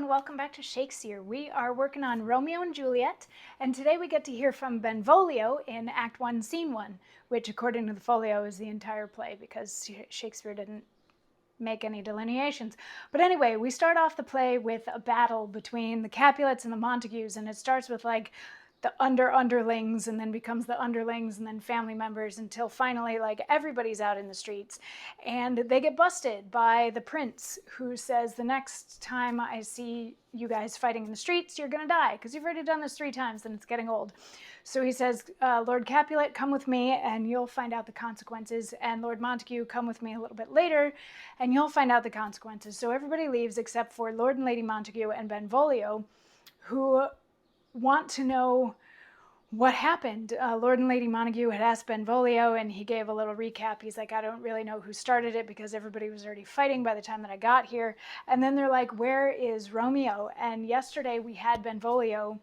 everyone, welcome back to Shakesyear. We are working on Romeo and Juliet, and today we get to hear from Benvolio in Act 1, Scene 1, which according to the folio is the entire play because Shakespeare didn't make any delineations. But anyway, we start off the play with a battle between the Capulets and the Montagues, and it starts with like the underlings and then becomes the underlings and then family members until finally like everybody's out in the streets, and they get busted by the prince, who says, the next time I see you guys fighting in the streets, you're gonna die because you've already done this 3 times and it's getting old. So he says, Lord Capulet, come with me and you'll find out the consequences, and Lord Montague, come with me a little bit later and you'll find out the consequences. So everybody leaves except for Lord and Lady Montague and Benvolio, who want to know what happened. Lord and Lady Montague had asked Benvolio, and he gave a little recap. He's like, I don't really know who started it because everybody was already fighting by the time that I got here. And then they're like, where is Romeo? And yesterday we had Benvolio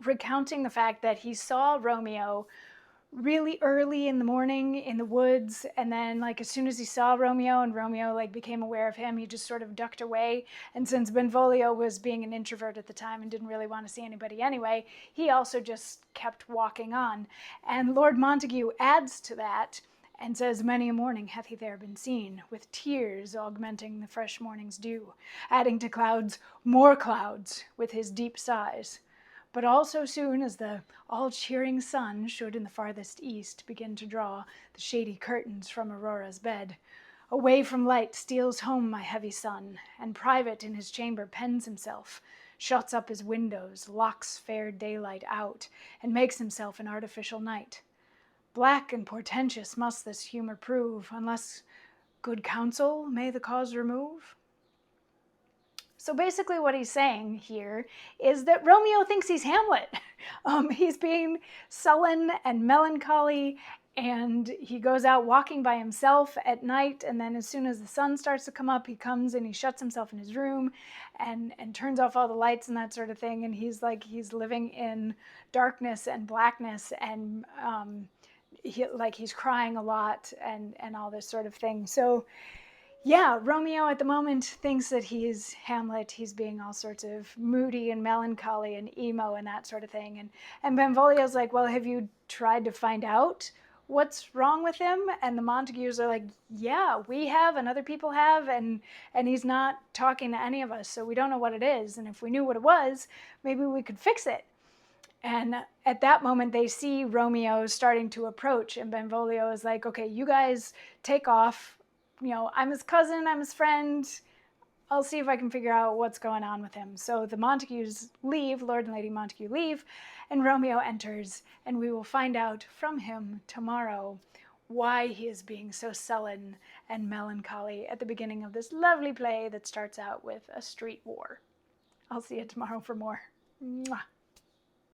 recounting the fact that he saw Romeo really early in the morning in the woods, and then like as soon as he saw Romeo and Romeo like became aware of him, he just sort of ducked away. And since Benvolio was being an introvert at the time and didn't really want to see anybody anyway, he also just kept walking on. And Lord Montague adds to that and says, many a morning hath he there been seen, with tears augmenting the fresh morning's dew, adding to clouds more clouds with his deep sighs. But all so soon as the all-cheering sun should in the farthest east begin to draw the shady curtains from Aurora's bed, away from light steals home my heavy son, and private in his chamber pens himself, shuts up his windows, locks fair daylight out, and makes himself an artificial night. Black and portentous must this humour prove, unless good counsel may the cause remove. So basically what he's saying here is that Romeo thinks he's Hamlet. He's being sullen and melancholy, and he goes out walking by himself at night, and then as soon as the sun starts to come up, he comes and he shuts himself in his room and turns off all the lights and that sort of thing, and he's living in darkness and blackness, and he's crying a lot and all this sort of thing. So yeah, Romeo at the moment thinks that he's Hamlet. He's being all sorts of moody and melancholy and emo and that sort of thing. And Benvolio's like, well, have you tried to find out what's wrong with him? And the Montagues are like, yeah, we have and other people have, and he's not talking to any of us, so we don't know what it is. And if we knew what it was, maybe we could fix it. And at that moment, they see Romeo starting to approach, and Benvolio is like, okay, you guys take off. You know, I'm his cousin, I'm his friend. I'll see if I can figure out what's going on with him. So the Montagues leave, Lord and Lady Montague leave, and Romeo enters, and we will find out from him tomorrow why he is being so sullen and melancholy at the beginning of this lovely play that starts out with a street war. I'll see you tomorrow for more. Mwah.